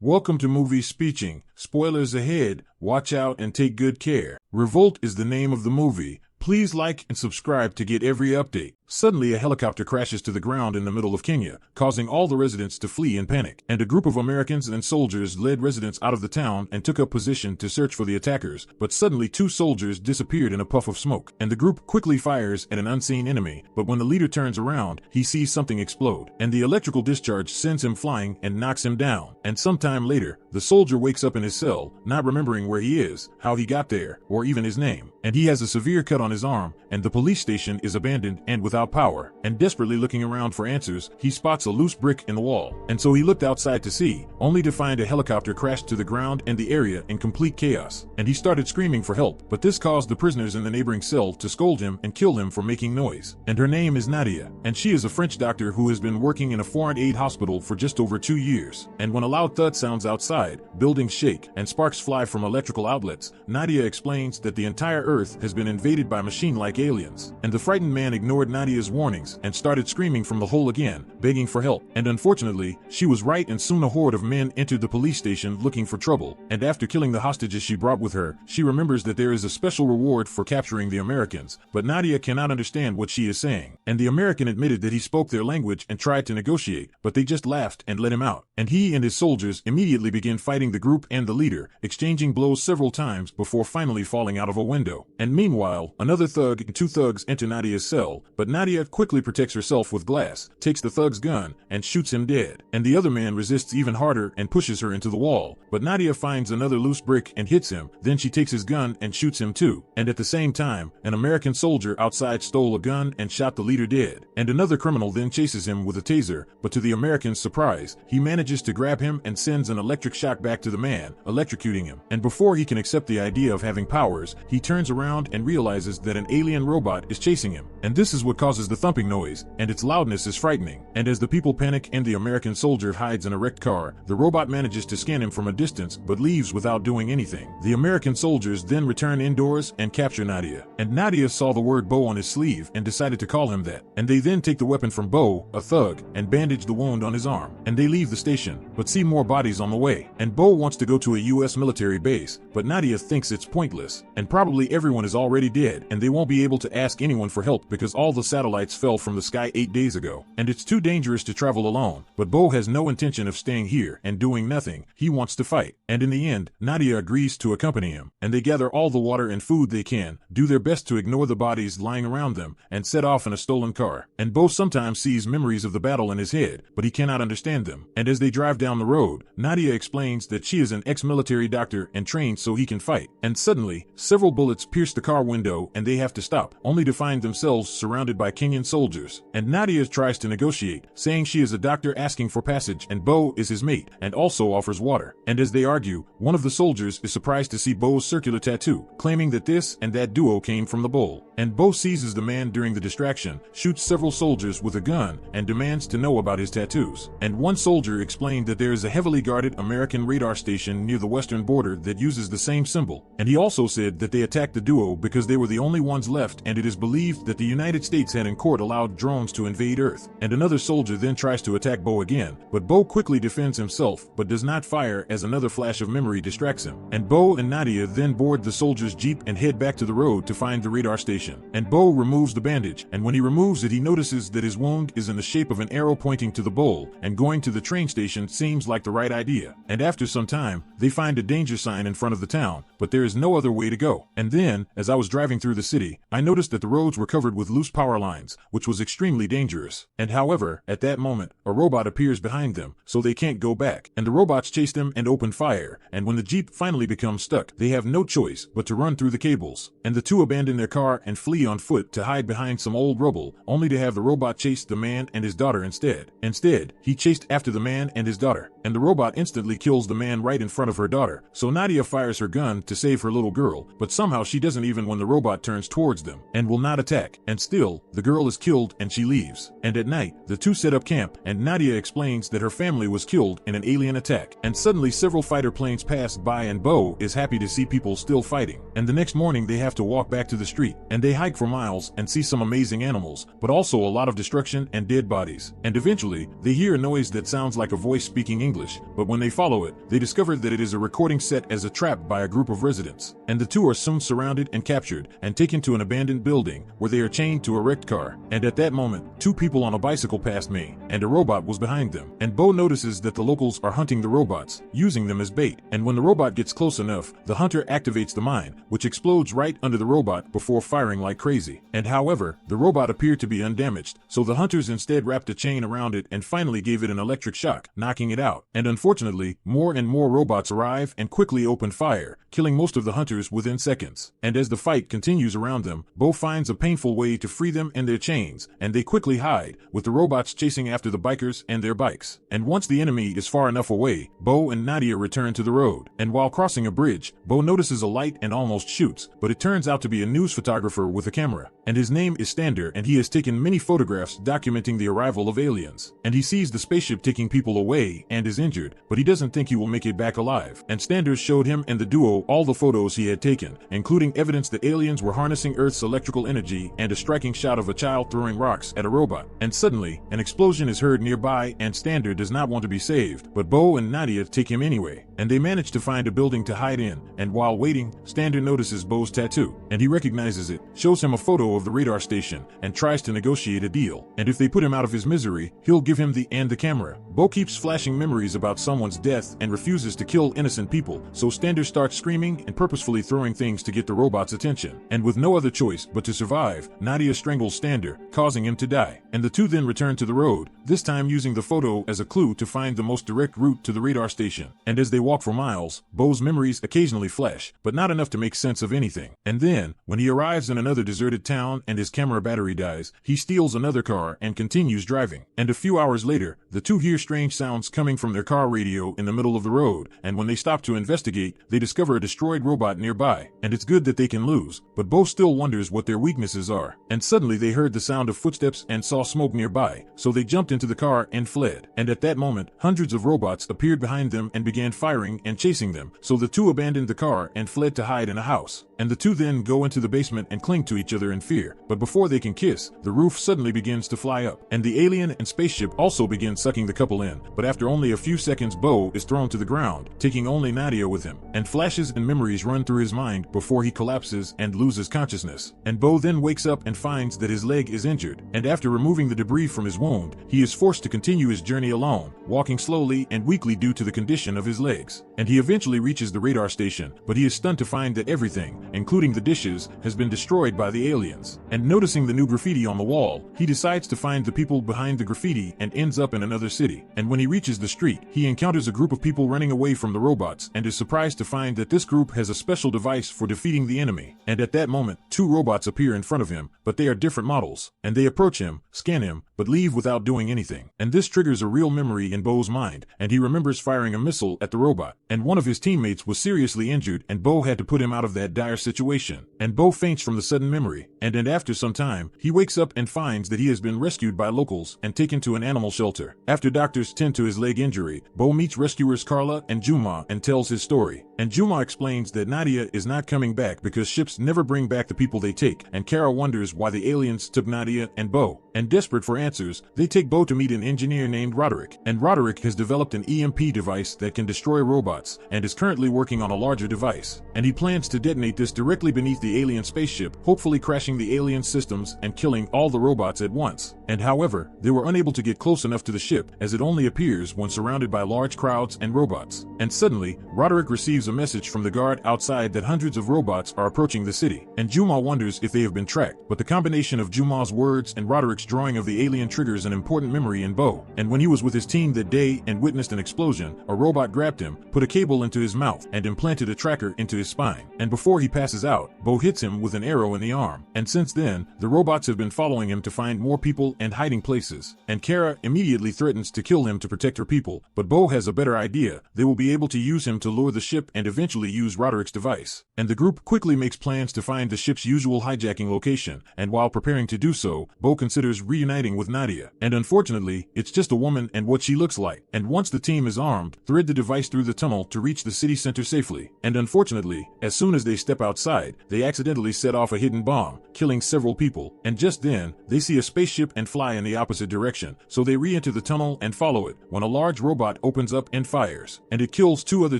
Welcome to Movie Speeching. Spoilers ahead. Watch out and take good care. Revolt is the name of the movie. Please like and subscribe to get every update. Suddenly a helicopter crashes to the ground in the middle of Kenya, causing all the residents to flee in panic. And a group of Americans and soldiers led residents out of the town and took up position to search for the attackers. But suddenly two soldiers disappeared in a puff of smoke, and the group quickly fires at an unseen enemy. But when the leader turns around, he sees something explode, and the electrical discharge sends him flying and knocks him down. And sometime later, the soldier wakes up in his cell, not remembering where he is, how he got there, or even his name. And he has a severe cut on his arm, and the police station is abandoned and without power. And desperately looking around for answers, he spots a loose brick in the wall. And so he looked outside to see, only to find a helicopter crashed to the ground and the area in complete chaos. And he started screaming for help, but this caused the prisoners in the neighboring cell to scold him and kill him for making noise. And her name is Nadia, and she is a French doctor who has been working in a foreign aid hospital for just over 2 years. And when a loud thud sounds outside, buildings shake, and sparks fly from electrical outlets, Nadia explains that the entire Earth has been invaded by machine-like aliens. And the frightened man ignored Nadia's warnings and started screaming from the hole again, begging for help. And unfortunately, she was right, and soon a horde of men entered the police station looking for trouble. And after killing the hostages she brought with her, she remembers that there is a special reward for capturing the Americans. But Nadia cannot understand what she is saying. And the American admitted that he spoke their language and tried to negotiate, but they just laughed and let him out. And he and his soldiers immediately begin fighting the group and the leader, exchanging blows several times before finally falling out of a window. And meanwhile, another thug and two thugs enter Nadia's cell, but Nadia quickly protects herself with glass, takes the thug's gun, and shoots him dead. And the other man resists even harder and pushes her into the wall, but Nadia finds another loose brick and hits him. Then she takes his gun and shoots him too. And at the same time, an American soldier outside stole a gun and shot the leader dead. And another criminal then chases him with a taser, but to the American's surprise, he manages to grab him and sends an electric shock back to the man, electrocuting him. And before he can accept the idea of having powers, he turns around and realizes that an alien robot is chasing him. And this is what causes the thumping noise, and its loudness is frightening. And as the people panic and the American soldier hides in a wrecked car, the robot manages to scan him from a distance but leaves without doing anything. The American soldiers then return indoors and capture Nadia. And Nadia saw the word Bo on his sleeve and decided to call him that. And they then take the weapon from Bo, a thug, and bandage the wound on his arm. And they leave the station, but see more bodies on the way. And Bo wants to go to a US military base, but Nadia thinks it's pointless. And probably everyone is already dead, and they won't be able to ask anyone for help because all the satellites fell from the sky 8 days ago. And it's too dangerous to travel alone. But Bo has no intention of staying here and doing nothing. He wants to fight. And in the end, Nadia agrees to accompany him. And they gather all the water and food they can, do their best to ignore the bodies lying around them, and set off in a stolen car. And Bo sometimes sees memories of the battle in his head, but he cannot understand them. And as they drive down the road, Nadia explains that she is an ex-military doctor and trained so he can fight. And suddenly, several bullets pierce the car window and they have to stop, only to find themselves surrounded by Kenyan soldiers. And Nadia tries to negotiate, saying she is a doctor asking for passage and Bo is his mate, and also offers water. And as they argue, one of the soldiers is surprised to see Bo's circular tattoo, claiming that this and that duo came from the bull. And Bo seizes the man during the distraction, shoots several soldiers with a gun, and demands to know about his tattoos. And one soldier explained that there is a heavily guarded American radar station near the western border that uses the same symbol. And he also said that they attacked the duo because they were the only ones left, and it is believed that the United States had in court allowed drones to invade Earth. And another soldier then tries to attack Bo again, but Bo quickly defends himself but does not fire as another flash of memory distracts him. And Bo and Nadia then board the soldier's jeep and head back to the road to find the radar station. And Bo removes the bandage, and when he removes it he notices that his wound is in the shape of an arrow pointing to the bull, and going to the train station seems like the right idea. And after some time, they find a danger sign in front of the town, but there is no other way to go. And then, as I was driving through the city, I noticed that the roads were covered with loose power lines, which was extremely dangerous. And however, at that moment, a robot appears behind them, so they can't go back. And the robots chase them and open fire, and when the jeep finally becomes stuck, they have no choice but to run through the cables. And the two abandon their car and flee on foot to hide behind some old rubble, only to have the robot chase the man and his daughter instead. Instead, he chased after the man and his daughter, and the robot instantly kills the man right in front of her daughter. So Nadia fires her gun attempt to save her little girl, but somehow she doesn't even when the robot turns towards them and will not attack. And still, the girl is killed and she leaves. And at night, the two set up camp and Nadia explains that her family was killed in an alien attack. And suddenly several fighter planes pass by and Bo is happy to see people still fighting. And the next morning they have to walk back to the street and they hike for miles and see some amazing animals, but also a lot of destruction and dead bodies. And eventually, they hear a noise that sounds like a voice speaking English, but when they follow it, they discover that it is a recording set as a trap by a group of residents. And the two are soon surrounded and captured and taken to an abandoned building where they are chained to a wrecked car. And at that moment, two people on a bicycle passed me, and a robot was behind them. And Bo notices that the locals are hunting the robots, using them as bait. And when the robot gets close enough, the hunter activates the mine, which explodes right under the robot before firing like crazy. And however, the robot appeared to be undamaged, so the hunters instead wrapped a chain around it and finally gave it an electric shock, knocking it out. And unfortunately, more and more robots arrive and quickly open fire, killing most of the hunters within seconds. And as the fight continues around them, Bo finds a painful way to free them and their chains, and they quickly hide, with the robots chasing after the bikers and their bikes. And once the enemy is far enough away, Bo and Nadia return to the road. And while crossing a bridge, Bo notices a light and almost shoots, but it turns out to be a news photographer with a camera. And his name is Stander, and he has taken many photographs documenting the arrival of aliens. And he sees the spaceship taking people away and is injured, but he doesn't think he will make it back alive. And Stander showed him and the duo all the photos he had taken, including evidence that aliens were harnessing Earth's electrical energy and a striking shot of a child throwing rocks at a robot. And suddenly, an explosion is heard nearby and Stander does not want to be saved, but Bo and Nadia take him anyway. And they manage to find a building to hide in, and while waiting, Stander notices Bo's tattoo, and he recognizes it, shows him a photo of the radar station, and tries to negotiate a deal. And if they put him out of his misery, he'll give him the camera. Bo keeps flashing memories about someone's death and refuses to kill innocent people, so Stander starts screaming and purposefully throwing things to get the robot's attention. And with no other choice but to survive, Nadia strangles Stander, causing him to die. And the two then return to the road, this time using the photo as a clue to find the most direct route to the radar station. And as they walk for miles, Bo's memories occasionally flash, but not enough to make sense of anything. And then, when he arrives in another deserted town and his camera battery dies, he steals another car and continues driving. And a few hours later, the two hear strange sounds coming from their car radio in the middle of the road, and when they stop to investigate, they discover a destroyed robot nearby. And it's good that they can lose, but Bo still wonders what their weaknesses are. And suddenly they heard the sound of footsteps and saw smoke nearby, so they jumped into the car and fled. And at that moment, hundreds of robots appeared behind them and began firing and chasing them, so the two abandoned the car and fled to hide in a house. And the two then go into the basement and cling to each other in fear, but before they can kiss, the roof suddenly begins to fly up, and the alien and spaceship also begin sucking the couple in, but after only a few seconds Bo is thrown to the ground, taking only Nadia with him, and flashes and memories run through his mind before he collapses and loses consciousness. And Bo then wakes up and finds that his leg is injured, and after removing the debris from his wound, he is forced to continue his journey alone, walking slowly and weakly due to the condition of his legs. And he eventually reaches the radar station, but he is stunned to find that everything, including the dishes, has been destroyed by the aliens. And noticing the new graffiti on the wall, he decides to find the people behind the graffiti and ends up in another city. And when he reaches the street, he encounters a group of people running away from the robots and is surprised to find that this group has a special device for defeating the enemy. And at that moment, two robots appear in front of him, but they are different models, and they approach him, scan him, but leave without doing anything. And this triggers a real memory in Bo's mind, and he remembers firing a missile at the robot. And one of his teammates was seriously injured, and Bo had to put him out of that dire situation. And Bo faints from the sudden memory, and after some time, he wakes up and finds that he has been rescued by locals and taken to an animal shelter. After doctors tend to his leg injury, Bo meets rescuers Carla and Juma and tells his story. And Juma explains that Nadia is not coming back because ships never bring back the people they take, and Kara wonders why the aliens took Nadia and Bo. And desperate for answers, they take Bo to meet an engineer named Roderick. And Roderick has developed an EMP device that can destroy robots, and is currently working on a larger device. And he plans to detonate this directly beneath the alien spaceship, hopefully crashing the alien systems and killing all the robots at once. And however, they were unable to get close enough to the ship, as it only appears when surrounded by large crowds and robots. And suddenly, Roderick receives a message from the guard outside that hundreds of robots are approaching the city. And Juma wonders if they have been tracked, but the combination of Juma's words and Roderick's drawing of the alien triggers an important memory in Bo. And when he was with his team that day and witnessed an explosion, a robot grabbed him, put a cable into his mouth, and implanted a tracker into his spine. And before he passes out, Bo hits him with an arrow in the arm. And since then, the robots have been following him to find more people and hiding places. And Kara immediately threatens to kill him to protect her people, but Bo has a better idea. They will be able to use him to lure the ship and eventually use Roderick's device. And the group quickly makes plans to find the ship's usual hijacking location, and while preparing to do so, Bo considers reuniting with Nadia. And unfortunately, it's just a woman and what she looks like. And once the team is armed, thread the device through the tunnel to reach the city center safely. And unfortunately, as soon as they step outside, they accidentally set off a hidden bomb, killing several people. And just then, they see a spaceship and fly in the opposite direction, so they re-enter the tunnel and follow it, when a large robot opens up and fires. And it kills 2 other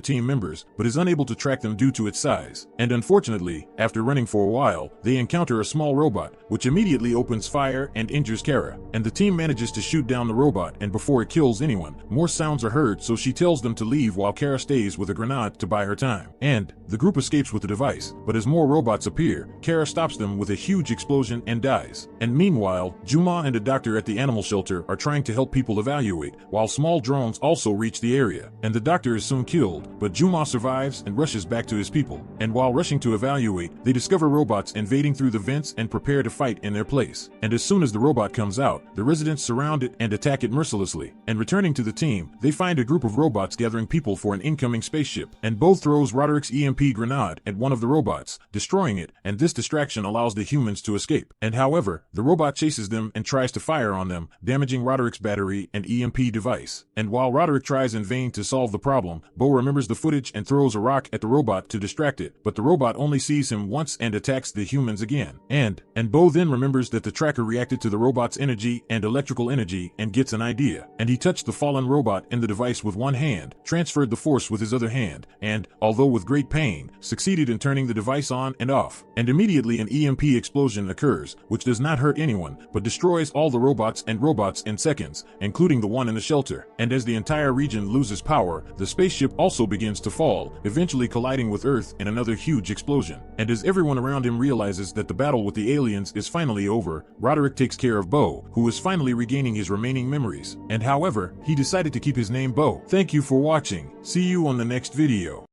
team members, but is unable to track them due to its size. And unfortunately, after running for a while, they encounter a small robot, which immediately opens fire and injures Kara. And the team manages to shoot down the robot, and before it kills anyone, more sounds are heard, so she tells them to leave while Kara stays with a grenade to buy her time. And the group escapes with the device, but as more robots appear, Kara stops them with a huge explosion and dies. And meanwhile, Juma and a doctor at the animal shelter are trying to help people evaluate, while small drones also reach the area. And the doctor is soon killed, but Juma survives and rushes back to his people. And while rushing to evaluate, they discover robots invading through the vents and prepare to fight in their place. And as soon as the robot comes out, the residents surround it and attack it mercilessly. And returning to the team, they find a group of robots gathering people for an incoming spaceship. And Bo throws Roderick's EMP grenade at one of the robots, destroying it, and this distraction allows the humans to escape. And however, the robot chases them and tries to fire on them, damaging Roderick's battery and EMP device. And while Roderick tries in vain to solve the problem, Bo remembers the footage and throws a rock at the robot to distract it, but the robot only sees him once and attacks the humans again. And Bo then remembers that the tracker reacted to the robot's energy and electrical energy and gets an idea. And he touched the fallen robot in the device with one hand, transferred the force with his other hand, and, although with great pain, succeeded in turning the device on and off. And immediately an EMP explosion occurs, which does not hurt anyone, but destroys all the robots in seconds, including the one in the shelter. And as the entire region loses power, the spaceship also begins to fall, eventually colliding with Earth in another huge explosion. And as everyone around him realizes that the battle with the aliens is finally over, Roderick takes care of Bo, who is finally regaining his remaining memories. And however, he decided to keep his name Bo. Thank you for watching. See you on the next video.